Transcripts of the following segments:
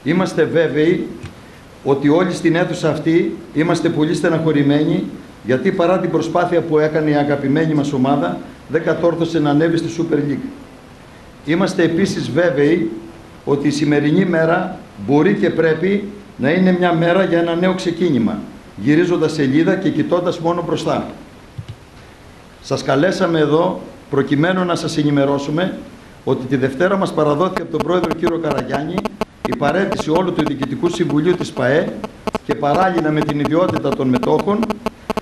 Είμαστε βέβαιοι ότι όλοι στην αίθουσα αυτή είμαστε πολύ στεναχωρημένοι, γιατί παρά την προσπάθεια που έκανε η αγαπημένη μας ομάδα, δεν κατόρθωσε να ανέβει στη Super League. Είμαστε επίσης βέβαιοι ότι η σημερινή μέρα μπορεί και πρέπει να είναι μια μέρα για ένα νέο ξεκίνημα, γυρίζοντας σελίδα και κοιτώντας μόνο μπροστά. Σας καλέσαμε εδώ προκειμένου να σας ενημερώσουμε ότι τη Δευτέρα μας παραδόθηκε από τον Πρόεδρο κύριο Καραγιάννη η παραίτηση όλου του Διοικητικού Συμβουλίου της ΠΑΕ και παράλληλα με την ιδιότητα των μετόχων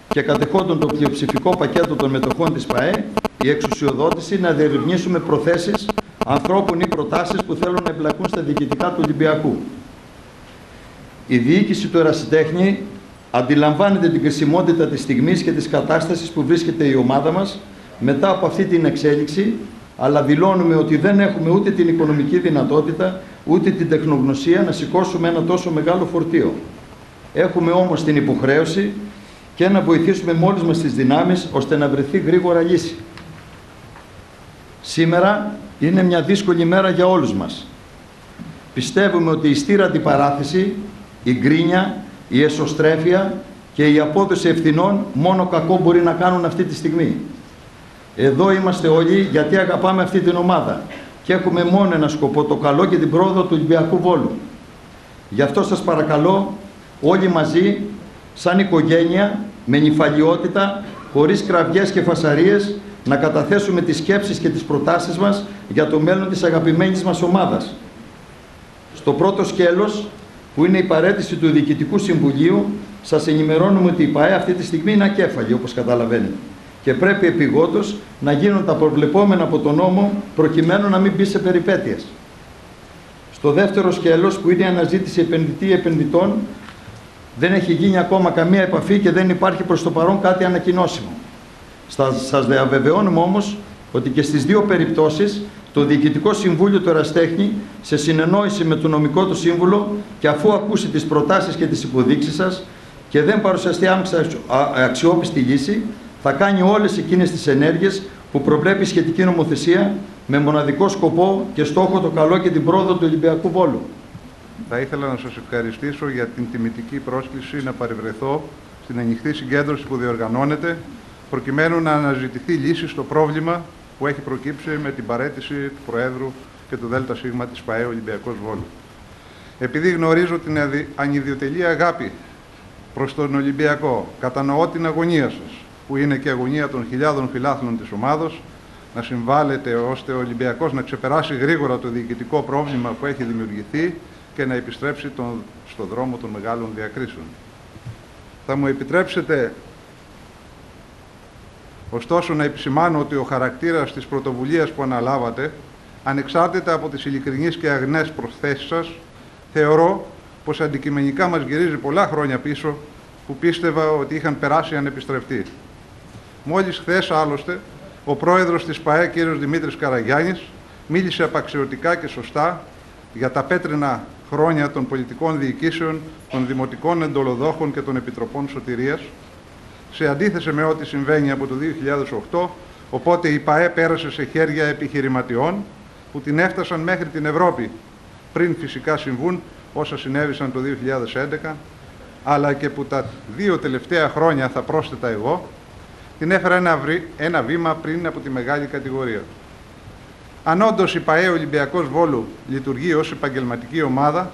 και κατεχόντων το πλειοψηφικό πακέτο των μετοχών της ΠΑΕ, η εξουσιοδότηση να διερευνήσουμε προθέσεις ανθρώπων ή προτάσεις που θέλουν να εμπλακούν στα διοικητικά του Ολυμπιακού. Η διοίκηση του Ερασιτέχνη αντιλαμβάνεται την κρισιμότητα της στιγμής και της κατάστασης που βρίσκεται η ομάδα μας μετά από αυτή την εξέλιξη, αλλά δηλώνουμε ότι δεν έχουμε ούτε την οικονομική δυνατότητα, ούτε την τεχνογνωσία να σηκώσουμε ένα τόσο μεγάλο φορτίο. Έχουμε όμως την υποχρέωση και να βοηθήσουμε μόλις μας τις δυνάμεις, ώστε να βρεθεί γρήγορα λύση. Σήμερα είναι μια δύσκολη μέρα για όλους μας. Πιστεύουμε ότι η στήρα αντιπαράθεση, η γκρίνια, η εσωστρέφεια και η απόδοση ευθυνών μόνο κακό μπορεί να κάνουν αυτή τη στιγμή. Εδώ είμαστε όλοι γιατί αγαπάμε αυτή την ομάδα και έχουμε μόνο ένα σκοπό, το καλό και την πρόοδο του Ολυμπιακού Βόλου. Γι' αυτό σας παρακαλώ όλοι μαζί, σαν οικογένεια, με νηφαλιότητα, χωρίς κραυγές και φασαρίες, να καταθέσουμε τις σκέψεις και τις προτάσεις μας για το μέλλον της αγαπημένης μας ομάδας. Στο πρώτο σκέλος, που είναι η παραίτηση του Διοικητικού Συμβουλίου, σας ενημερώνουμε ότι η ΠΑΕ αυτή τη στιγμή είναι ακέφαλη, όπως καταλαβαίνετε. Και πρέπει επειγόντως να γίνουν τα προβλεπόμενα από τον νόμο, προκειμένου να μην μπει σε περιπέτειες. Στο δεύτερο σκέλος, που είναι η αναζήτηση επενδυτή-επενδυτών, δεν έχει γίνει ακόμα καμία επαφή και δεν υπάρχει προς το παρόν κάτι ανακοινώσιμο. Σας διαβεβαιώνουμε όμως ότι και στις δύο περιπτώσεις το Διοικητικό Συμβούλιο του Ερασιτέχνη, σε συνεννόηση με το νομικό του σύμβουλο και αφού ακούσει τις προτάσεις και τις υποδείξεις σας και δεν παρουσιαστεί άμεσα αξιόπιστη λύση, θα κάνει όλες εκείνες τις ενέργειες που προβλέπει η σχετική νομοθεσία με μοναδικό σκοπό και στόχο το καλό και την πρόοδο του Ολυμπιακού Βόλου. Θα ήθελα να σας ευχαριστήσω για την τιμητική πρόσκληση να παρευρεθώ στην ανοιχτή συγκέντρωση που διοργανώνεται, προκειμένου να αναζητηθεί λύση στο πρόβλημα που έχει προκύψει με την παραίτηση του Προέδρου και του ΔΣ της ΠΑΕ Ολυμπιακός Βόλου. Επειδή γνωρίζω την ανιδιοτελή αγάπη προς τον Ολυμπιακό, κατανοώ την αγωνία σας, που είναι και αγωνία των χιλιάδων φιλάθλων της ομάδος, να συμβάλλετε ώστε ο Ολυμπιακός να ξεπεράσει γρήγορα το διοικητικό πρόβλημα που έχει δημιουργηθεί και να επιστρέψει στον δρόμο των μεγάλων διακρίσεων. Θα μου επιτρέψετε ωστόσο να επισημάνω ότι ο χαρακτήρας της πρωτοβουλίας που αναλάβατε, ανεξάρτητα από τις ειλικρινείς και αγνές προσθέσεις σας, θεωρώ πως αντικειμενικά μας γυρίζει πολλά χρόνια πίσω που πίστευα ότι είχαν περάσει ανεπιστρεφτοί. Μόλις χθες άλλωστε, ο πρόεδρος της ΠΑΕ, κ. Δημήτρης Καραγιάννης, μίλησε απαξιωτικά και σωστά για τα πέτρινα χρόνια των πολιτικών διοικήσεων, των δημοτικών εντολοδόχων και των επιτροπών σωτηρίας, σε αντίθεση με ό,τι συμβαίνει από το 2008, οπότε η ΠΑΕ πέρασε σε χέρια επιχειρηματιών που την έφτασαν μέχρι την Ευρώπη, πριν φυσικά συμβούν όσα συνέβησαν το 2011, αλλά και που τα 2 τελευταία χρόνια, θα πρόσθετα εγώ, την έφερα ένα βήμα πριν από τη μεγάλη κατηγορία. Αν όντως η ΠΑΕ Ολυμπιακός Βόλου λειτουργεί ως επαγγελματική ομάδα,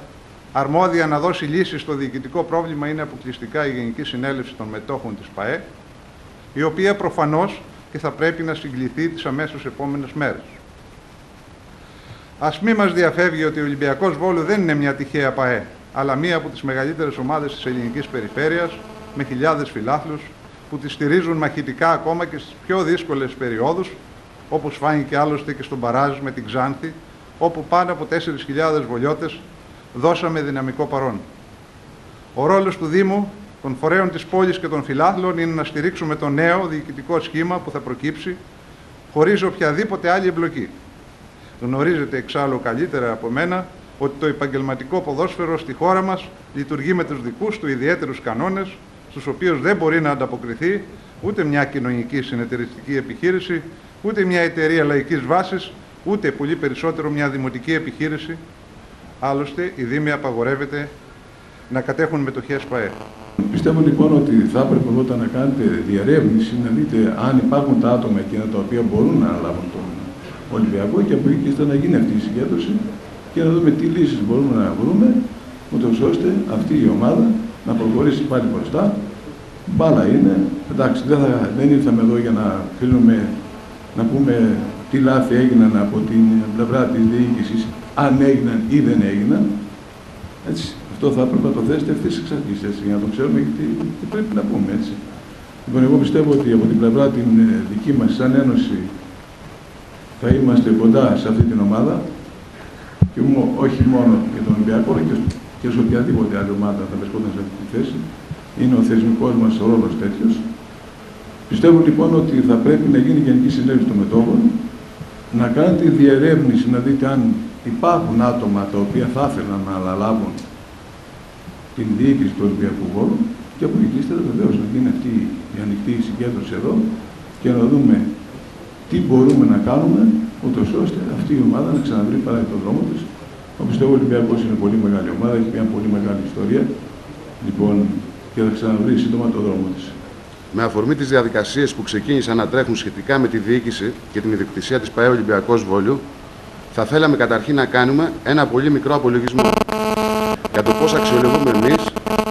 αρμόδια να δώσει λύση στο διοικητικό πρόβλημα είναι αποκλειστικά η Γενική Συνέλευση των Μετόχων της ΠΑΕ, η οποία προφανώς και θα πρέπει να συγκληθεί τις αμέσως επόμενες μέρες. Ας μη μας διαφεύγει ότι ο Ολυμπιακός Βόλου δεν είναι μια τυχαία ΠΑΕ, αλλά μία από τις μεγαλύτερες ομάδες της ελληνικής περιφέρειας, με χιλιάδες φιλάθλους, που τη στηρίζουν μαχητικά ακόμα και στις πιο δύσκολες περιόδους, όπως φάνηκε άλλωστε και στον Παράζ με την Ξάνθη, όπου πάνω από 4.000 βολιώτες δώσαμε δυναμικό παρόν. Ο ρόλος του Δήμου, των φορέων της πόλης και των φιλάθλων είναι να στηρίξουμε το νέο διοικητικό σχήμα που θα προκύψει, χωρίς οποιαδήποτε άλλη εμπλοκή. Γνωρίζετε εξάλλου καλύτερα από μένα ότι το επαγγελματικό ποδόσφαιρο στη χώρα μας λειτουργεί με τους δικούς του ιδιαίτερους κανόνες, στους οποίους δεν μπορεί να ανταποκριθεί ούτε μια κοινωνική συνεταιριστική επιχείρηση, ούτε μια εταιρεία λαϊκής βάσης, ούτε πολύ περισσότερο μια δημοτική επιχείρηση, Άλλωστε, οι Δήμοι απαγορεύεται να κατέχουν μετοχές ΠΑΕ. Πιστεύω λοιπόν ότι θα έπρεπε όταν να κάνετε διερεύνηση να δείτε αν υπάρχουν τα άτομα εκείνα τα οποία μπορούν να αναλάβουν τον Ολυμπιακό και από εκεί και να γίνει αυτή η συγκέντρωση και να δούμε τι λύσεις μπορούμε να βρούμε, ούτως ώστε αυτή η ομάδα να προχωρήσει πάλι μπροστά. Μπάλα είναι, εντάξει, δεν ήρθαμε εδώ για να θέλουμε να πούμε τι λάθη έγιναν από την πλευρά της διοίκησης, αν έγιναν ή δεν έγιναν. Έτσι, αυτό θα έπρεπε να το θέσετε ευθύς εξ αρχής, για να το ξέρουμε τι πρέπει να πούμε. Έτσι. Λοιπόν, εγώ πιστεύω ότι από την πλευρά την δική μας, σαν Ένωση, θα είμαστε κοντά σε αυτή την ομάδα και όχι μόνο για τον Ολυμπιακό, αλλά και σε οποιαδήποτε άλλη ομάδα θα βρισκόταν σε αυτή τη θέση. Είναι ο θεσμικός μας ρόλος τέτοιος. Πιστεύω λοιπόν ότι θα πρέπει να γίνει Γενική Συνέλευση των Μετόχων, να κάνετε διερεύνηση, να δείτε αν υπάρχουν άτομα τα οποία θα ήθελαν να αναλάβουν την διοίκηση του Ολυμπιακού Χώρου και από εκεί ύστερα βεβαίως να γίνει αυτή η ανοιχτή συγκέντρωση εδώ και να δούμε τι μπορούμε να κάνουμε, ούτως ώστε αυτή η ομάδα να ξαναβρει πάλι τον δρόμο της. Πιστεύω ο Ολυμπιακός είναι πολύ μεγάλη ομάδα, έχει μια πολύ μεγάλη ιστορία, λοιπόν, και θα ξαναβρει σύντομα τον δρόμο της. Με αφορμή τις διαδικασίες που ξεκίνησαν να τρέχουν σχετικά με τη διοίκηση και την ιδιοκτησία της ΠΑΕ Ολυμπιακός Βόλου, θα θέλαμε καταρχήν να κάνουμε ένα πολύ μικρό απολογισμό για το πώς αξιολογούμε εμείς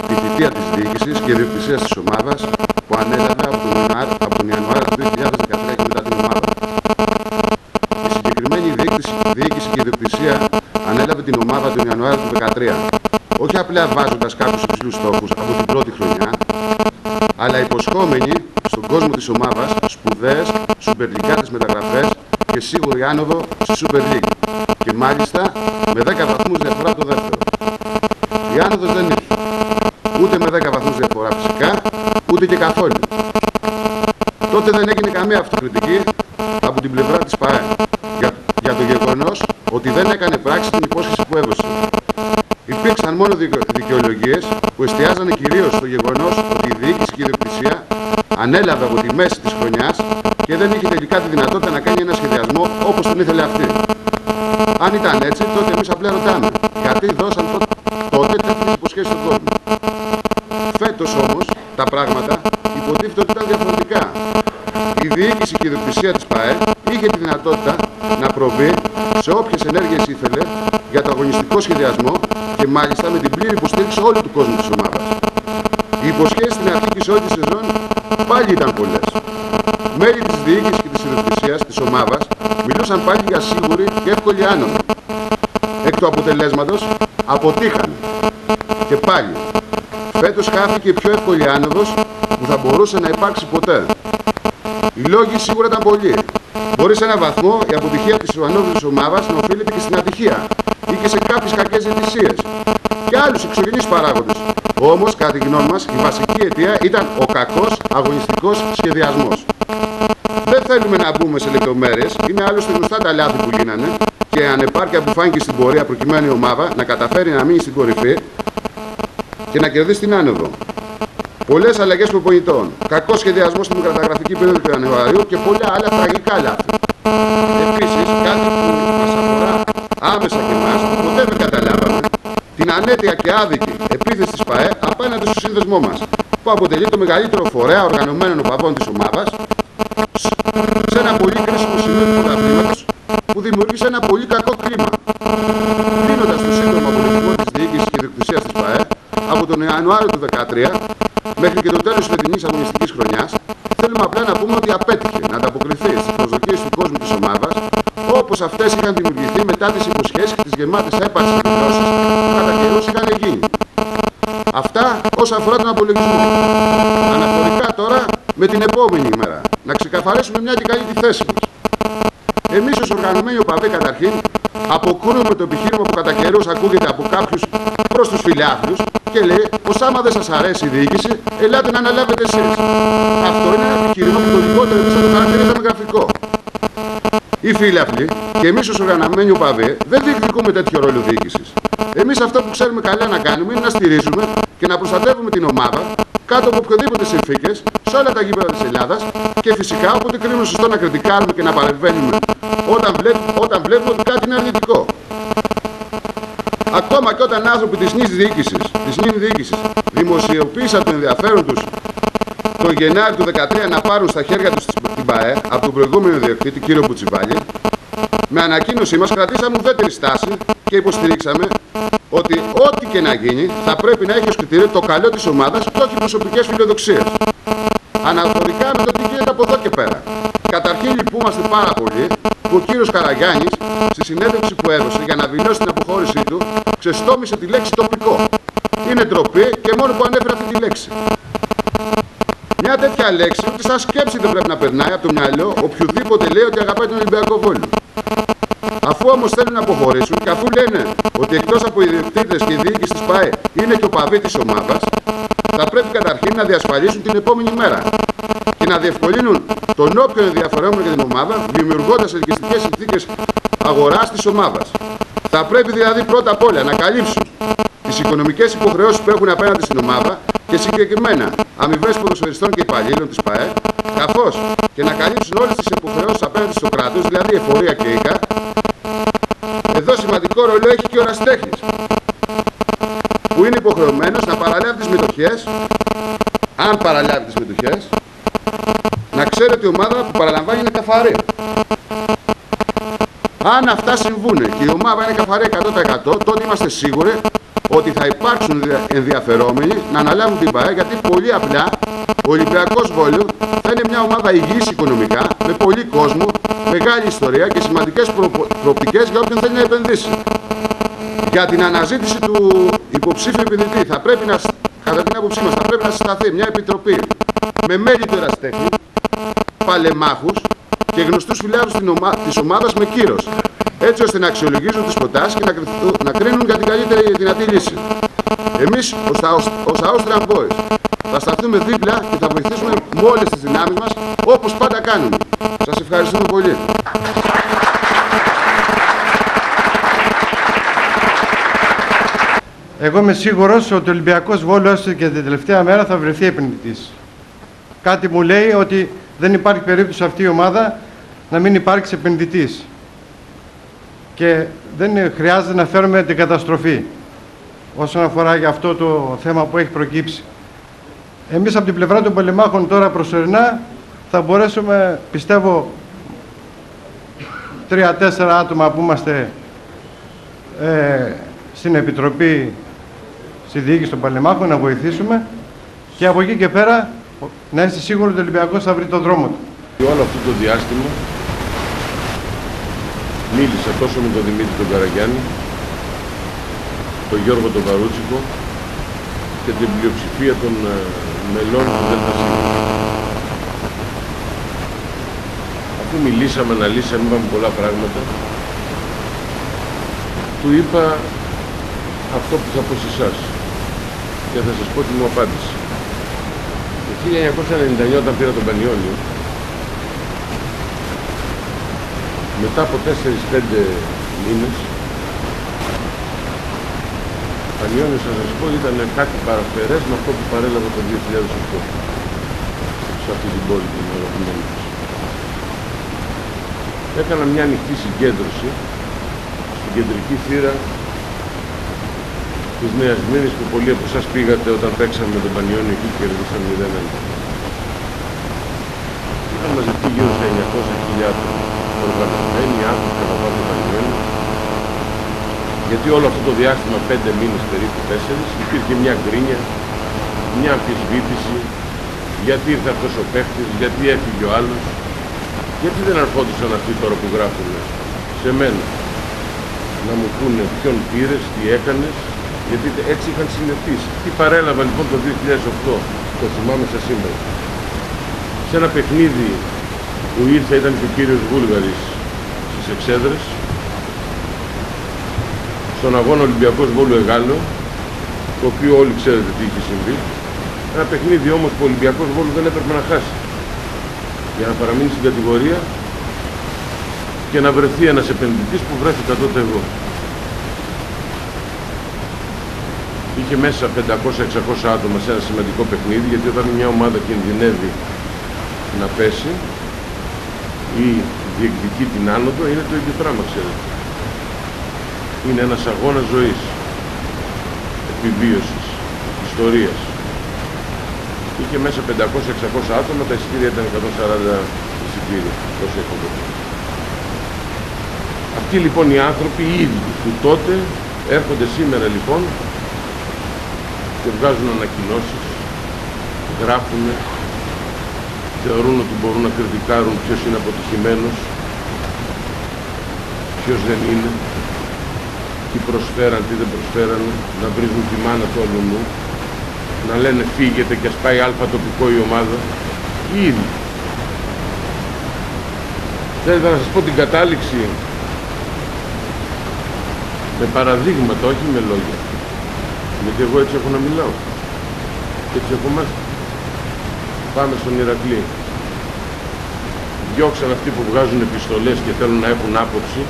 τη θητεία της διοίκησης και ιδιοκτησίας της ομάδας που ανέλαβε από τον Ιανουάριο του 2013 και μετά την ομάδα. Η συγκεκριμένη διοίκηση και ιδιοκτησία ανέλαβε την ομάδα τον Ιανουάριο του 2013, όχι απλά βάζοντας κάποιους υψηλούς στόχους από την πρώτη χρονιά, αλλά υποσχόμενοι στον κόσμο της ομάδας σπουδαίες σουπερλικάτες μεταγραφές και σίγουρη άνοδο στη Super League. Και μάλιστα με 10 βαθμούς διαφορά από το δεύτερο. Η άνοδος δεν ήρθε. Ούτε με 10 βαθμούς διαφορά φυσικά, ούτε και καθόλου. Τότε δεν έγινε καμία αυτοκριτική από την πλευρά της ΠΑΕ για το γεγονός ότι δεν έκανε πράξη την υπόσχεση που έδωσε. Υπήρξαν μόνο δικαιολογίες που εστιάζανε κυρίως στο γεγονός ότι η διοίκηση και η ιδιοκτησία ανέλαβε από τη μέση της χρονιάς και δεν είχε τελικά τη δυνατότητα να κάνει ένα σχεδιασμό όπως τον ήθελε αυτή. Αν ήταν έτσι, τότε εμείς απλά ρωτάμε γιατί δώσαν τότε τέτοιες υποσχέσεις στον κόσμο. Φέτος όμως τα πράγματα υποτίθεται ότι ήταν διαφορετικά. Η διοίκηση και η ιδιοκτησία της ΠΑΕ είχε τη δυνατότητα να προβεί σε όποιες ενέργειες ήθελε για το αγωνιστικό σχεδιασμό και μάλιστα με την πλήρη υποστήριξη όλου του κόσμου της ομάδας. Οι υποσχέσεις στην αρχή και σε όλη τη σεζόν πάλι ήταν πολλές. Μέλη της διοίκησης και της ιδιοκτησίας της ομάδας μιλούσαν πάλι για σίγουρη και εύκολη άνοδο. Εκ του αποτελέσματος αποτύχανε. Και πάλι, φέτος χάθηκε η πιο εύκολη άνοδος που θα μπορούσε να υπάρξει ποτέ. Οι λόγοι σίγουρα ήταν πολλοί. Μπορεί σε έναν βαθμό η αποτυχία της ανόδου της ομάδας να οφείλεται και στην ατυχία ή και σε κάποιες κακές διαιτησίες και άλλους εξωγενείς παράγοντες. Όμως, κατά τη γνώμη μας, η βασική αιτία ήταν ο κακός αγωνιστικός σχεδιασμός. Δεν θέλουμε να μπούμε σε λεπτομέρειες, είναι άλλωστε γνωστά τα λάθη που γίνανε και η ανεπάρκεια που φάνηκε στην πορεία προκειμένου η ομάδα να καταφέρει να μείνει στην κορυφή και να κερδίσει την άνοδο. Πολλές αλλαγές προπονητών, κακός σχεδιασμός στην καταγραφική περίοδο του Ιανουαρίου και πολλά άλλα τραγικά λάθη. Επίσης, κάτι που μας αφορά άμεσα και εμάς, που ποτέ δεν καταλάβαμε, την ανέτεια και άδικη επίθεση της ΠΑΕ απέναντι στο σύνδεσμό μας, που αποτελεί το μεγαλύτερο φορέα οργανωμένων οπαδών της ομάδας, σε ένα πολύ κρίσιμο σημείο του πρωταθλήματος, που δημιούργησε ένα πολύ κακό κλίμα. Κλείνοντας το σύντομο απολογισμό της διοίκησης και ιδιοκτησίας της ΠΑΕ, από τον Ιανουάριο του 2013 μέχρι και το τέλος της φετινής αγωνιστικής χρονιάς, θέλουμε απλά να πούμε ότι απέτυχε να ανταποκριθεί στις προσδοκίες του κόσμου της ομάδας, όπως αυτές είχαν δημιουργηθεί μετά τις υποσχέσεις και τις γεμάτες έπαρξης εκδηλώσεις που κατά καιρούς είχαν γίνει. Αυτά όσον αφορά τον απολογισμό. Αναφορικά τώρα με την επόμενη ημέρα, να ξεκαθαρίσουμε μια και καλή τη θέση μας. Εμείς ως οργανωμένοι οπαδοί καταρχήν αποκρίνουμε το επιχείρημα που κατά καιρούς ακούγεται από κάποιους προς τους φιλάθλους και λέει πως άμα δεν σας αρέσει η διοίκηση, ελάτε να αναλάβετε εσείς. Αυτό είναι ένα επιχείρημα που το λιγότερο εμείς θα το χαρακτηρίζαμε γραφικό. Οι φίλαθλοι και εμείς ως οργανωμένοι οπαδοί δεν διεκδικούμε τέτοιο ρόλο διοίκησης. Εμείς αυτό που ξέρουμε καλά να κάνουμε είναι να στηρίζουμε και να προστατεύουμε την ομάδα κάτω από οποιοδήποτε συνθήκες σε όλα τα γήπεδα της Ελλάδας και φυσικά όποτε κρίνουμε σωστό να κριτικάρουμε και να παρεμβαίνουμε όταν βλέπουμε ότι κάτι είναι αρνητικό. και όταν άνθρωποι της νης διοίκησης δημοσιοποίησαν το ενδιαφέρον τους τον Γενάρη του 2013 να πάρουν στα χέρια τους την ΠΑΕ από τον προηγούμενο διοκτήτη, κύριο Μπουτσιβάλη, με ανακοίνωσή μας κρατήσαμε ουδέτερη στάση και υποστηρίξαμε ότι ό,τι και να γίνει θα πρέπει να έχει ως κριτήριο το καλό της ομάδας και όχι προσωπικές φιλοδοξίες. Αναφορικά με το τι γίνεται από εδώ και πέρα. Καταρχήν λυπούμαστε πάρα πολύ που ο κύριος Καραγιάννης στη συνέντευξη που έδωσε για να δηλώσει την αποχώρησή του ξεστόμησε τη λέξη τοπικό. Είναι ντροπή και μόνο που ανέφερε αυτή τη λέξη. Μια τέτοια λέξη ούτε σαν σκέψη δεν πρέπει να περνάει από το μυαλό οποιοδήποτε λέει ότι αγαπάει τον Ολυμπιακό Βόλιο. Αφού όμως θέλουν να αποχωρήσουν και αφού λένε ότι εκτός από οι ιδιοκτήτες και η διοίκηση της ΠΑΕ είναι και ο παδί της ομάδας, θα πρέπει καταρχήν να διασφαλίσουν την επόμενη μέρα και να διευκολύνουν τον όποιον ενδιαφερόμενο για την ομάδα, δημιουργώντας ελκυστικές συνθήκες αγοράς της ομάδας. Θα πρέπει δηλαδή πρώτα απ' όλα να καλύψουν τις οικονομικές υποχρεώσεις που έχουν απέναντι στην ομάδα και συγκεκριμένα αμοιβές ποδοσφαιριστών και υπαλλήλων της ΠΑΕ, καθώς και να καλύψουν όλες τις υποχρεώσεις απέναντι στο κράτος, δηλαδή εφορία και οίκα. Εδώ σημαντικό ρόλο έχει και ο ερασιτέχνης, που είναι υποχρεωμένος να παραλάβει τις μετοχές, αν παραλάβει τις μετοχές, να ξέρει ότι η ομάδα που παραλαμβάνει είναι καθαρή. Αν αυτά συμβούν και η ομάδα είναι καθαρή 100%, τότε είμαστε σίγουροι ότι θα υπάρξουν ενδιαφερόμενοι να αναλάβουν την ΠΑΕ, γιατί πολύ απλά ο Ολυμπιακός Βόλιο θα είναι μια ομάδα υγιής οικονομικά, με πολύ κόσμο, μεγάλη ιστορία και σημαντικές προοπτικές για όποιον θέλει να επενδύσει. Για την αναζήτηση του υποψήφιου επενδυτή θα πρέπει να, κατά την άποψή μας, θα πρέπει να συσταθεί μια επιτροπή με μέλη του ερασιτέχνη, παλεμάχους και γνωστούς φιλάθλους της ομάδας με κύρος, έτσι ώστε να αξιολογήσουν τις προτάσεις και να κρίνουν για την καλύτερη δυνατή λύση. Εμείς, ως Austrian Boys, θα σταθούμε δίπλα και θα βοηθήσουμε με όλες τις δυνάμεις μας, όπως πάντα κάνουμε. Σας ευχαριστούμε πολύ. Εγώ είμαι σίγουρος ότι ο Ολυμπιακός Βόλος και την τελευταία μέρα θα βρεθεί επενδυτής. Κάτι μου λέει ότι δεν υπάρχει περίπτωση αυτή η ομάδα να μην υπάρξει επενδυτής. Και δεν χρειάζεται να φέρουμε την καταστροφή όσον αφορά για αυτό το θέμα που έχει προκύψει. Εμείς από την πλευρά των πολεμάχων τώρα προσωρινά θα μπορέσουμε, πιστεύω, 3-4 άτομα που είμαστε στην Επιτροπή, στη διοίκηση των Παλεμάχων, να βοηθήσουμε και από εκεί και πέρα να είστε σίγουροι ότι ο Ολυμπιακός θα βρει τον δρόμο του. Όλο αυτό το διάστημα μίλησα τόσο με τον Δημήτρη τον Καραγιάννη, τον Γιώργο τον Βαρούτσικο και την πλειοψηφία των μελών του ΔΣ. Αφού μιλήσαμε, αναλύσαμε, είπαμε πολλά πράγματα, του είπα αυτό που θα πω σε εσάς και θα σας πω τι μου απάντησε. Το 1999 όταν πήρα τον Πανιόνιο, μετά από 4-5 μήνες, ο Πανιόνιος, θα σας πω, ήταν κάτι παραφερές με αυτό που παρέλαβα το 2008 σε αυτή την πόλη την αγαπημένη μας. Έκανα μια ανοιχτή συγκέντρωση στην κεντρική θύρα της Νέας Μήνης που πολλοί από εσάς πήγατε όταν παίξαμε με τον Πανιόνιο εκεί και κερδίσαμε 0-1. Είχαν μαζευτεί γύρω στα 900.000 οργανωμένοι άνθρωποι κατά πάνω του Πανιόνιου, γιατί όλο αυτό το διάστημα, 5 μήνες περίπου, 4, υπήρχε μια γκρίνια, μια αμφισβήτηση, γιατί ήρθε αυτός ο παίχτης, γιατί έφυγε ο άλλος, γιατί δεν αρχόντουσαν αυτοί τώρα που γράφουν σε μένα να μου πούνε ποιον πήρες, τι έκανες, γιατί έτσι είχαν συνηθίσει. Τι παρέλαβα λοιπόν το 2008, το θυμάμαι σαν σήμερα. Σε ένα παιχνίδι που ήρθε, ήταν και ο κύριος Βούλγαρης στις Εξέδρες, στον αγώνα Ολυμπιακός Βόλου Εγάλο, το οποίο όλοι ξέρετε τι είχε συμβεί. Ένα παιχνίδι όμως που ο Ολυμπιακός Βόλου δεν έπρεπε να χάσει για να παραμείνει στην κατηγορία και να βρεθεί ένας επενδυτής που βρέθηκα τότε εγώ. Είχε μέσα 500-600 άτομα σε ένα σημαντικό παιχνίδι, γιατί όταν μια ομάδα κινδυνεύει να πέσει ή διεκδικεί την άνοδο, είναι το ίδιο πράγμα, ξέρετε. Είναι ένας αγώνας ζωής. επιβίωσης, ιστορίας. Είχε μέσα 500-600 άτομα, τα εισιτήρια ήταν 140 εισιτήρια, όσο έχω δει. Αυτοί λοιπόν οι άνθρωποι, οι ίδιοι του τότε, έρχονται σήμερα λοιπόν και βγάζουν ανακοινώσεις, γράφουν, θεωρούν ότι μπορούν να κριτικάρουν ποιος είναι αποτυχημένος, ποιος δεν είναι, τι προσφέραν, τι δεν προσφέραν, να βρίζουν τη μάνα του αλλονού, να λένε φύγετε και ας πάει αλφα τοπικό η ομάδα, ήδη. Θέλετε να σας πω την κατάληξη με παραδείγματα, όχι με λόγια. Γιατί εγώ έτσι έχω να μιλάω. Έτσι έχω μάθει. Πάμε στον Ηρακλή. Διώξαν αυτοί που βγάζουν επιστολές και θέλουν να έχουν άποψη.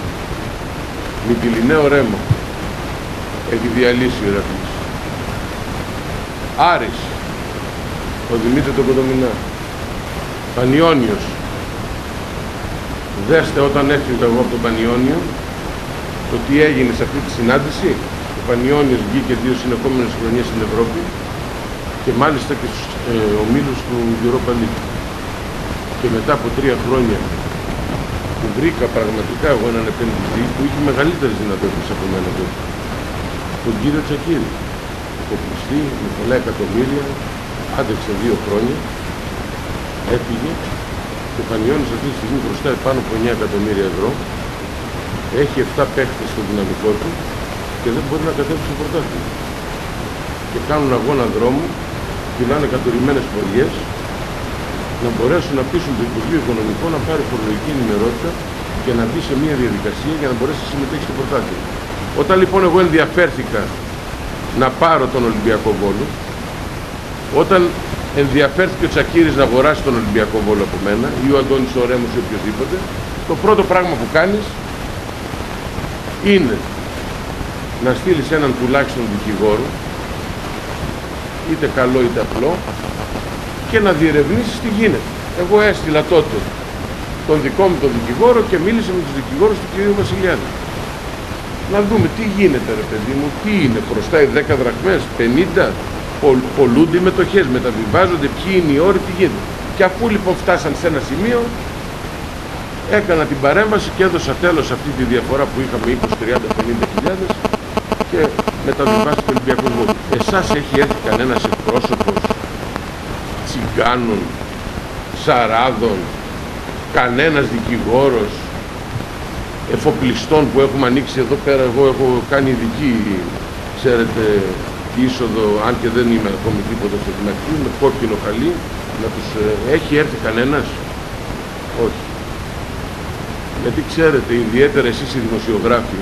Μυτιληναίο Ρέμο. Έχει διαλύσει ο Ηρακλής. Άρης. Ο Δημήτρη τον Κοντομινά. Πανιώνιος. Δέστε όταν έφυγα εγώ από τον Πανιώνιο το τι έγινε σε αυτή τη συνάντηση. Ο Πανιώνιος βγήκε 2 συνεχόμενες χρονιές στην Ευρώπη και μάλιστα και στους ομίλους του Europa League. Και μετά από 3 χρόνια που βρήκα πραγματικά εγώ έναν επενδυτή που είχε μεγαλύτερες δυνατότητες από μένα τότε. Τον κύριο Τσακίρη. Υποπληστή με πολλά εκατομμύρια, άντεξε 2 χρόνια, έφυγε και ο Πανιώνιος αυτή τη στιγμή χρωστάει πάνω από 9 εκατομμύρια ευρώ. Έχει 7 παίχτες στο δυναμικό του και δεν μπορεί να κατέβει στο πρωτάθλημα. Και κάνουν αγώνα δρόμου, φυλάνε κατουρημένες ποδιές, να μπορέσουν να πείσουν το Υπουργείο Οικονομικών να πάρει φορολογική ενημερότητα και να μπει σε μια διαδικασία για να μπορέσει να συμμετέχει στο πρωτάθλημα. Όταν λοιπόν εγώ ενδιαφέρθηκα να πάρω τον Ολυμπιακό Βόλο, όταν ενδιαφέρθηκε ο Τσακίρης να αγοράσει τον Ολυμπιακό Βόλο από μένα ή ο Αντώνης ο Ρέμος ή οποιοδήποτε, το πρώτο πράγμα που κάνεις είναι να στείλεις έναν τουλάχιστον δικηγόρο, είτε καλό είτε απλό, και να διερευνήσεις τι γίνεται. Εγώ έστειλα τότε τον δικό μου τον δικηγόρο και μίλησα με τους δικηγόρους του κ. Βασιλιάδη. Να δούμε τι γίνεται ρε παιδί μου, τι είναι, χρωστάει 10 δραχμές, 50, πολλούνται οι μετοχές, μεταβιβάζονται, ποιοι είναι οι όροι, τι γίνεται. Και αφού λοιπόν φτάσαν σε ένα σημείο, έκανα την παρέμβαση και έδωσα τέλος αυτή τη διαφορά που είχαμε 20, 30, 50 χιλιάδες και μεταβιβάστηκε ο Ολυμπιακός Βόλος. Εσάς έχει έρθει κανένας εκπρόσωπος τσιγκάνων, σαράδων, κανένας δικηγόρος, εφοπλιστών που έχουμε ανοίξει εδώ πέρα? Εγώ έχω κάνει ειδική, ξέρετε, είσοδο, αν και δεν είμαι ακόμη τίποτα στο αρχή, με κόκκινο χαλί, να τους έχει έρθει κανένας? Όχι. Γιατί ξέρετε, ιδιαίτερα εσείς οι δημοσιογράφοι,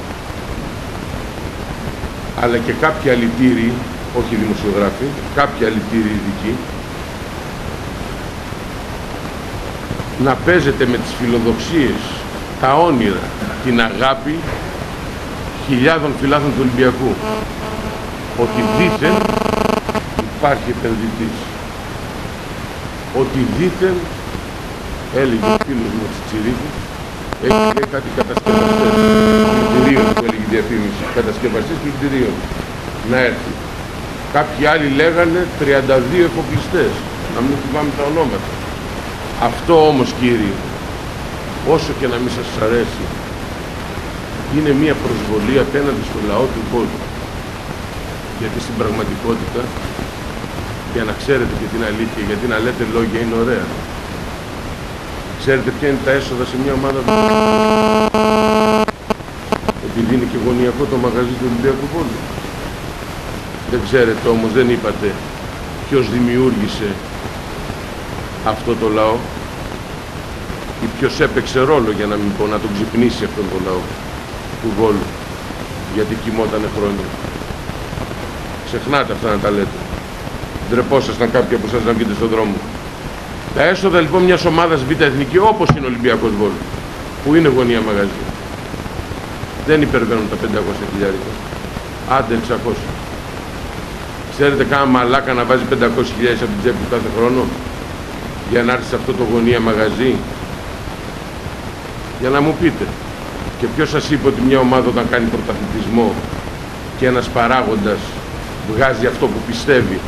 αλλά και κάποιοι αλητήριοι, όχι δημοσιογράφοι, κάποιοι αλητήριοι ειδικοί, να παίζετε με τις φιλοδοξίες, τα όνειρα, την αγάπη χιλιάδων φιλάθλων του Ολυμπιακού. Ότι δήθεν υπάρχει επενδυτής. Ότι δήθεν, έλεγε ο φίλος μου Τσιτσιρίκης, έχει λέει κάτι κατασκευαστές πλυντηρίων που έλεγε η διαφήμιση, κατασκευαστές πλυντηρίων, να έρθει. Κάποιοι άλλοι λέγανε 32 εφοπλιστές, να μην θυμάμαι τα ονόματα. Αυτό όμως κύριοι, όσο και να μην σας αρέσει, είναι μια προσβολή απέναντι στο λαό του κόσμου. Γιατί στην πραγματικότητα, για να ξέρετε και την αλήθεια, γιατί να λέτε λόγια είναι ωραία. Ξέρετε ποια είναι τα έσοδα σε μια ομάδα του? Επειδή είναι και γωνιακό το μαγαζί του Ολυμπιακού Βόλου. Δεν ξέρετε όμως, δεν είπατε ποιος δημιούργησε αυτό το λαό ή ποιος έπαιξε ρόλο, για να μην πω, να τον ξυπνήσει αυτόν τον λαό του Βόλου, γιατί κοιμότανε χρόνια. Ξεχνάτε αυτά να τα λέτε. Ντρεπόσασταν κάποιοι από εσάς να βγείτε στον δρόμο. Τα έσοδα λοιπόν μιας ομάδας Β' Εθνική, όπως είναι ο Ολυμπιακός Βόλου, που είναι γωνία μαγαζί, δεν υπερβαίνουν τα 500.000. Άντε 600. Ξέρετε κάνα μαλάκα να βάζει 500.000 από την τσέπη του κάθε χρόνο για να έρθει σε αυτό το γωνία μαγαζί? Για να μου πείτε. Και ποιος σας είπε ότι μια ομάδα όταν κάνει πρωταθλητισμό και ένας παράγοντας βγάζει αυτό που πιστεύει,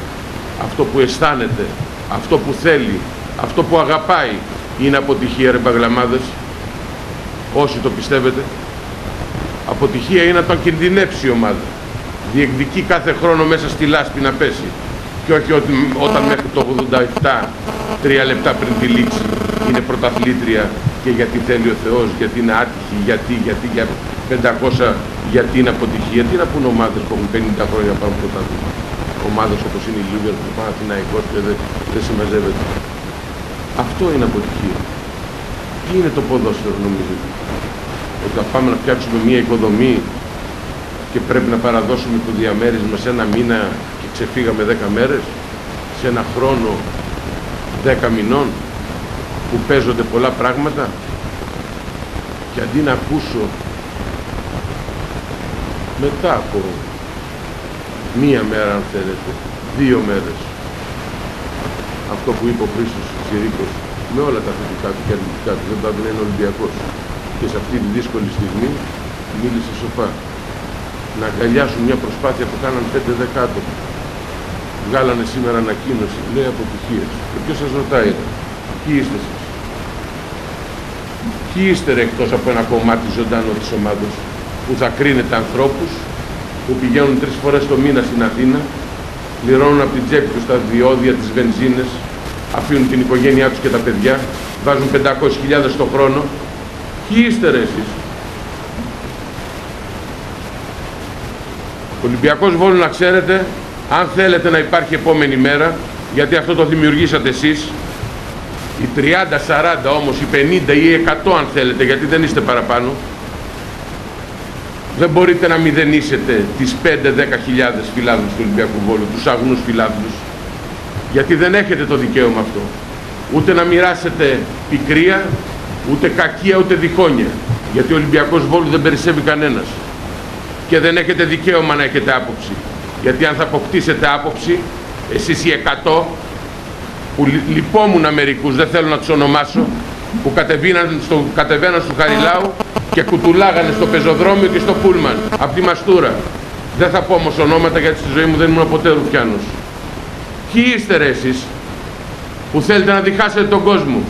αυτό που αισθάνεται, αυτό που θέλει, αυτό που αγαπάει, είναι αποτυχία, ρε μπαγλαμάδες? Όσοι το πιστεύετε. Αποτυχία είναι να το κινδυνεύσει η ομάδα. Διεκδικεί κάθε χρόνο μέσα στη λάσπη να πέσει. Και όχι όταν μέχρι το 87, 3 λεπτά πριν τη λήξη, είναι πρωταθλήτρια και γιατί θέλει ο Θεός, γιατί είναι άτυχη, γιατί για 500, γιατί είναι αποτυχία. Τι να πούν ομάδες που έχουν 50 χρόνια πάνω πρωτάθλημα? Ομάδες όπως είναι η Λίβερπουλ, ο Παναθηναϊκός και δεν συμμαζεύεται. Αυτό είναι αποτυχία. Τι είναι το ποδόσφαιρο, νομίζετε? Ότι θα πάμε να φτιάξουμε μια οικοδομή και πρέπει να παραδώσουμε το διαμέρισμα σε ένα μήνα και ξεφύγαμε 10 μέρες, σε ένα χρόνο 10 μηνών που παίζονται πολλά πράγματα? Και αντί να ακούσω μετά από μία μέρα, αν θέλετε, 2 μέρες, αυτό που είπε ο Χρήστος Τσιρίκος, με όλα τα θετικά του και αρνητικά του, δεν θα είναι Ολυμπιακός, και σε αυτή τη δύσκολη στιγμή μίλησε σοφά. Να αγκαλιάσουν μια προσπάθεια που κάναν 5-10 άτομα. Βγάλανε σήμερα ανακοίνωση, λέει αποτυχίες. Και ποιος σας ρωτάει, ποιοι είστε εσείς? Ποιοι είστε ρε, εκτός από ένα κομμάτι ζωντανό της ομάδας, που θα κρίνετε ανθρώπους που πηγαίνουν 3 φορές το μήνα στην Αθήνα, πληρώνουν από την τσέπη τους τα διόδια, τις βενζίνες, αφήνουν την οικογένειά τους και τα παιδιά, βάζουν 500.000 το χρόνο? Ποιοι είστε ρε εσείς? Ο Ολυμπιακός Βόλου, να ξέρετε, αν θέλετε να υπάρχει επόμενη μέρα, γιατί αυτό το δημιουργήσατε εσείς, οι 30, 40 όμως, οι 50 ή 100 αν θέλετε, γιατί δεν είστε παραπάνω, δεν μπορείτε να μηδενίσετε τις 5-10 χιλιάδες φιλάθλους του Ολυμπιακού Βόλου, τους αγνούς φιλάθλους, γιατί δεν έχετε το δικαίωμα αυτό. Ούτε να μοιράσετε πικρία, ούτε κακία, ούτε διχόνια, γιατί ο Ολυμπιακός Βόλου δεν περισσεύει κανένας. Και δεν έχετε δικαίωμα να έχετε άποψη, γιατί αν θα αποκτήσετε άποψη, εσείς οι 100 που λυπόμουν μερικούς, δεν θέλω να τους ονομάσω, που κατεβαίναν στο Χαριλάου και κουτουλάγανε στο πεζοδρόμιο και στο πούλμαν από τη Μαστούρα. Δεν θα πω όμως ονόματα, γιατί στη ζωή μου δεν ήμουν ποτέ Ρουφιάνος. Ποιοι είστε ρε εσείς που θέλετε να διχάσετε τον κόσμο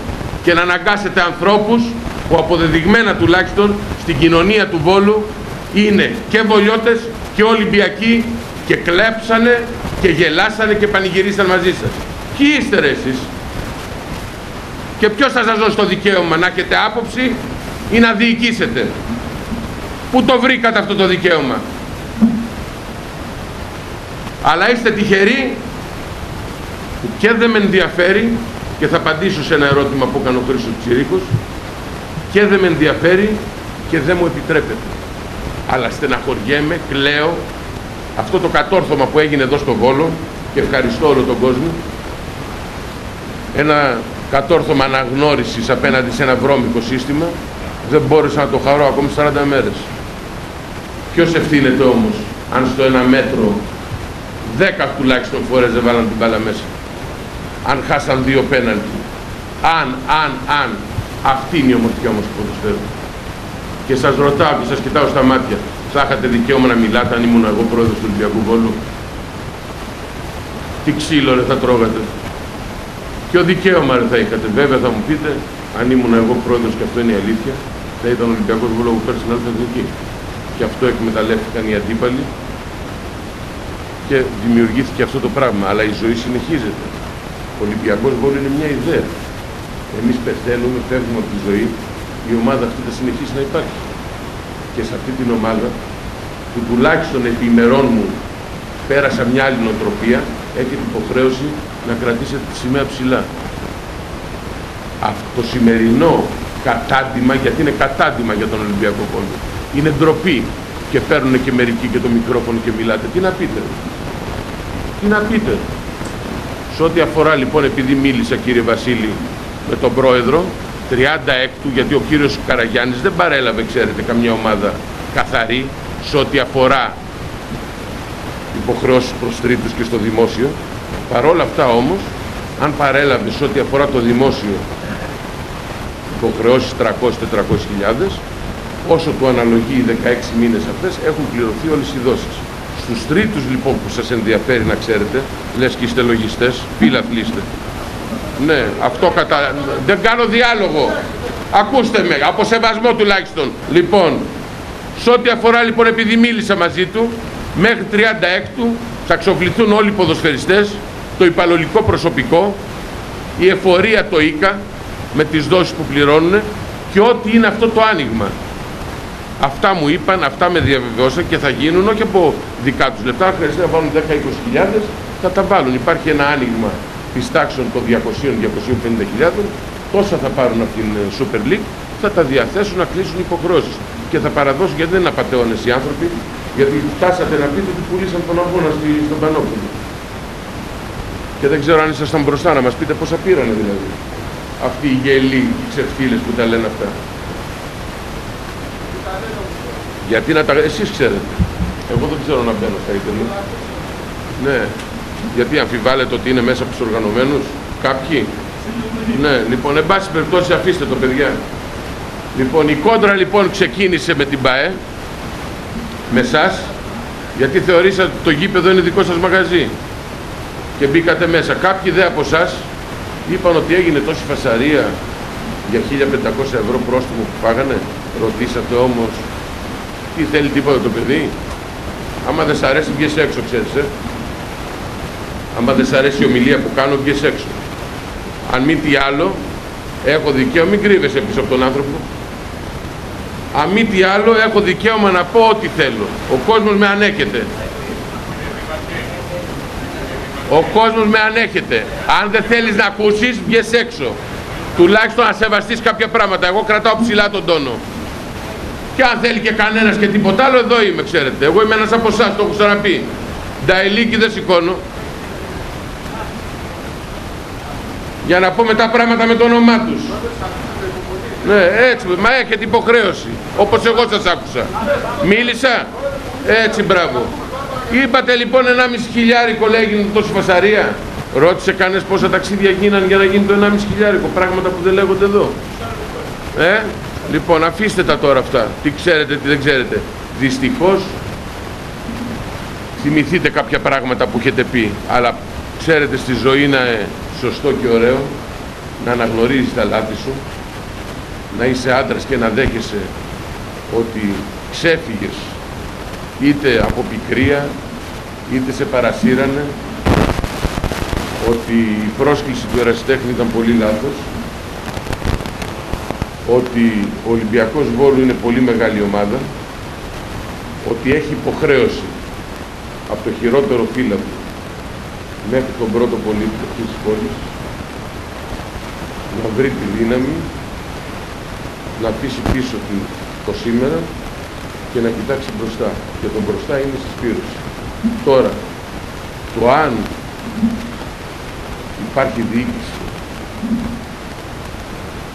και να αναγκάσετε ανθρώπους που αποδεδειγμένα τουλάχιστον στην κοινωνία του Βόλου είναι και βολιώτες και Ολυμπιακοί και κλέψανε και γελάσανε και πανηγυρίσαν μαζί σας? Ποιοι είστε ρε εσείς? Και ποιος θα σας δώσει το δικαίωμα να έχετε άποψη ή να διοικήσετε? Πού το βρήκατε αυτό το δικαίωμα? Αλλά είστε τυχεροί που και δεν με ενδιαφέρει, και θα απαντήσω σε ένα ερώτημα που έκανε ο Χρήστος Τσιρίκος, και δεν με ενδιαφέρει και δεν μου επιτρέπεται. Αλλά στεναχωριέμαι, κλαίω, αυτό το κατόρθωμα που έγινε εδώ στο Βόλο, και ευχαριστώ όλο τον κόσμο, ένα κατόρθωμα αναγνώρισης απέναντι σε ένα βρώμικο σύστημα, δεν μπόρεσα να το χαρώ ακόμη 40 μέρες. Ποιος ευθύνεται όμως αν στο 1 μέτρο 10 τουλάχιστον φορές δεν βάλαν την μπάλα μέσα? Αν χάσαν 2 πέναλτι? Αν αυτή είναι η ομορφιά όμως του ποδοσφαίρου. Και σας ρωτάω και σας κοιτάω στα μάτια, θα είχατε δικαίωμα να μιλάτε αν ήμουν εγώ πρόεδρος του Ολυμπιακού Βόλου? Τι ξύλο ρε θα τρώγατε? Ποιο δικαίωμα ρε θα είχατε? Βέβαια θα μου πείτε, αν ήμουν εγώ πρόεδρος, και αυτό είναι η αλήθεια, θα ήταν ο Ολυμπιακός Βόλου που πέρασε στην Εθνική. Και αυτό εκμεταλλεύτηκαν οι αντίπαλοι και δημιουργήθηκε αυτό το πράγμα. Αλλά η ζωή συνεχίζεται. Ο Ολυμπιακός Βόλου είναι μια ιδέα. Εμείς πεθαίνουμε, φεύγουμε από τη ζωή, η ομάδα αυτή θα συνεχίσει να υπάρχει. Και σε αυτή την ομάδα, που τουλάχιστον επί ημερών μου πέρασα μια άλλη νοοτροπία, έχετε υποχρέωση να κρατήσετε τη σημαία ψηλά. Αυτό το σημερινό κατάντημα, γιατί είναι κατάντημα για τον Ολυμπιακό Βόλο, είναι ντροπή, και παίρνουν και μερικοί και το μικρόφωνο και μιλάτε. Τι να πείτε? Τι να πείτε? Σε ό,τι αφορά λοιπόν, επειδή μίλησα κύριε Βασίλη με τον πρόεδρο, 36, γιατί ο κύριος Καραγιάννης δεν παρέλαβε, ξέρετε, καμιά ομάδα καθαρή σε ό,τι αφορά υποχρεώσεις προς τρίτους και στο δημόσιο. Παρόλα αυτά όμως, αν παρέλαβε σε ό,τι αφορά το δημόσιο υποχρεώσεις 300-400 χιλιάδες, όσο του αναλογεί οι 16 μήνες αυτές, έχουν πληρωθεί όλες οι δόσεις. Στους τρίτους λοιπόν που σας ενδιαφέρει να ξέρετε, λες και είστε λογιστές, φίλαθλοι είστε. Ναι, αυτό δεν κάνω διάλογο. Ακούστε με, από σεβασμό τουλάχιστον. Λοιπόν, σε ό,τι αφορά λοιπόν, επειδή μίλησα μαζί του, μέχρι 36 θα εξοφληθούν όλοι οι ποδοσφαιριστές, το υπαλλολικό προσωπικό, η εφορία το ΙΚΑ, με τις δόσεις που πληρώνουν και ό,τι είναι αυτό το άνοιγμα. Αυτά μου είπαν, αυτά με διαβεβαιώσαν και θα γίνουν όχι από δικά τους λεπτά. Αν χρειαστεί να βάλουν 10-20 χιλιάδες, θα τα βάλουν. Υπάρχει ένα άνοιγμα της τάξης των 200-250 χιλιάδων. Τόσα θα πάρουν από την Super League, θα τα διαθέσουν να κλείσουν υποχρεώσεις. Και θα παραδώσουν, γιατί δεν είναι απατεώνες οι άνθρωποι, γιατί φτάσατε να πείτε ότι πουλήσαν τον αγώνα στον Πανόπουλο. Και δεν ξέρω αν ήσασταν μπροστά να μας πείτε πόσα πήρανε δηλαδή. Αυτοί οι γελοί, οι ξεφτύλες που τα λένε αυτά. Γιατί να τα... Εσείς ξέρετε. Εγώ δεν ξέρω να μπαίνω στα ίντερνετ. Ναι. Γιατί αμφιβάλλετε ότι είναι μέσα από τους οργανωμένους κάποιοι. Ναι. Λοιπόν, εν πάση περιπτώσει αφήστε το, παιδιά. Λοιπόν, η κόντρα λοιπόν ξεκίνησε με την ΠΑΕ. Με εσάς. Γιατί θεωρήσατε ότι το γήπεδο είναι δικό σας μαγαζί. Και μπήκατε μέσα. Κάποιοι δε από εσάς είπαν ότι έγινε τόση φασαρία για 1.500 ευρώ πρόστιμο που πάγανε. Ρωτήσατε όμως τι θέλει τίποτα το παιδί. Άμα δεν σ' αρέσει βγες έξω, ξέρεις. Άμα δεν σ' αρέσει η ομιλία που κάνω, βγες έξω. Αν μη τι άλλο, έχω δικαίωμα, μην κρύβεσαι πίσω από τον άνθρωπο. Αν μη τι άλλο, έχω δικαίωμα να πω ό,τι θέλω. Ο κόσμος με ανέχεται. Ο κόσμος με ανέχεται. Αν δεν θέλεις να ακούσεις, βγες έξω. Τουλάχιστον να σεβαστείς κάποια πράγματα. Εγώ κρατάω ψηλά τον τόνο. Και αν θέλει και κανένας και τίποτα άλλο, εδώ είμαι, ξέρετε. Εγώ είμαι ένας από εσάς, το έχω ξαναπεί. Νταηλίκι δεν σηκώνω. Για να πούμε τα πράγματα με το όνομά τους. Ναι, έτσι, μα έχετε υποχρέωση. Όπως εγώ σας άκουσα. Μίλησα. Έτσι, μπράβο. Είπατε λοιπόν 1,5 χιλιάρικο έγινε τόση φασαρία. Ρώτησε κανένας πόσα ταξίδια γίναν για να γίνει το 1,5 χιλιάρικο. Πράγματα που δεν λέγονται εδώ. Λοιπόν, αφήστε τα τώρα αυτά. Τι ξέρετε, τι δεν ξέρετε. Δυστυχώς, θυμηθείτε κάποια πράγματα που έχετε πει. Αλλά ξέρετε, στη ζωή είναι σωστό και ωραίο να αναγνωρίζεις τα λάθη σου, να είσαι άντρας και να δέχεσαι ότι ξέφυγες είτε από πικρία, είτε σε παρασύρανε, ότι η πρόσκληση του ερασιτέχνη ήταν πολύ λάθος, ότι ο Ολυμπιακός Βόλου είναι πολύ μεγάλη ομάδα, ότι έχει υποχρέωση από το χειρότερο φύλακο μέχρι τον πρώτο πολίτη αυτής της πόλης να βρει τη δύναμη να αφήσει πίσω το σήμερα και να κοιτάξει μπροστά. Και το μπροστά είναι στη Σπύρωση. Τώρα, το αν υπάρχει διοίκηση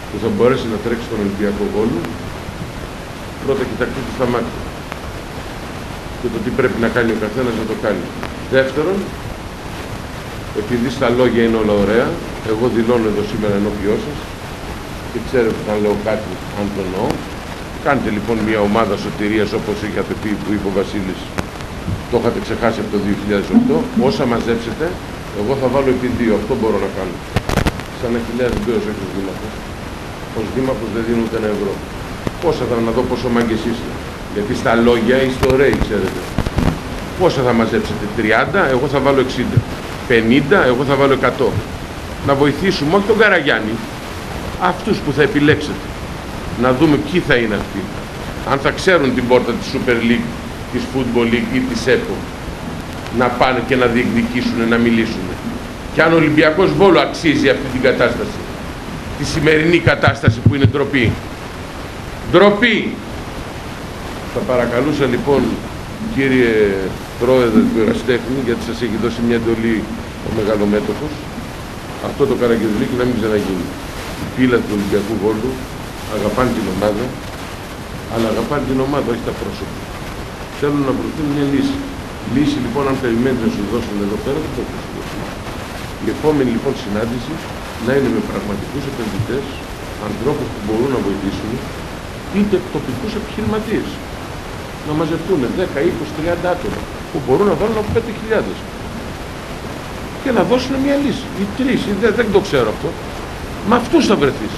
που θα μπορέσει να τρέξει τον Ολυμπιακό Βόλο, πρώτα κοιτάξτε στα μάτια και το τι πρέπει να κάνει ο καθένας να το κάνει. Δεύτερον, επειδή στα λόγια είναι όλα ωραία, εγώ δηλώνω εδώ σήμερα ενώπιό σας και ξέρετε όταν λέω κάτι αν το εννοώ. Κάντε λοιπόν μια ομάδα σωτηρίας όπως είχατε πει, που είπε ο Βασίλης, το είχατε ξεχάσει από το 2008. Όσα μαζέψετε, εγώ θα βάλω επί 2. Αυτό μπορώ να κάνω. Σαν Αχιλλέας Μπέος όχι ως δήμαρχος. Ως δήμαρχος δεν δίνω ούτε 1 ευρώ. Πόσα θα να δω πόσο μάγκες είστε. Γιατί στα λόγια είστε ωραίοι, ξέρετε. Πόσα θα μαζέψετε, 30, εγώ θα βάλω 60. 50, εγώ θα βάλω 100. Να βοηθήσουμε όχι τον Καραγιάννη, αυτούς που θα επιλέξετε. Να δούμε ποιοι θα είναι αυτοί. Αν θα ξέρουν την πόρτα της Super League, της Football League ή της ΕΠΟ, να πάνε και να διεκδικήσουν, να μιλήσουν. Και αν ο Ολυμπιακός Βόλου αξίζει αυτή την κατάσταση, τη σημερινή κατάσταση που είναι ντροπή. Ντροπή! Θα παρακαλούσα λοιπόν, κύριε Πρόεδρε του Ερασιτέχνη, γιατί σας έχει δώσει μια εντολή ο μεγαλομέτωχος, αυτό το καραγκιόζηλικι να μην ξαναγίνει. Οι πύλα του Ολυμπιακού Βόλου αγαπάνε την ομάδα, αλλά αγαπάνε την ομάδα, όχι τα πρόσωπα. Θέλουν να βρεθούν μια λύση. Λύση λοιπόν, αν περιμένετε να σου δώσουν εδώ πέρα, δεν θα σου δώσουν. Η επόμενη λοιπόν συνάντηση να είναι με πραγματικούς επενδυτές, ανθρώπους που μπορούν να βοηθήσουν, είτε τοπικούς επιχειρηματίες. Να μαζευτούν 10, 20, 30 άτομα. που μπορούν να βάλουν από 5.000 και να δώσουν μια λύση, ή 3, ή δεν το ξέρω αυτό. Με αυτούς θα βρεθείς.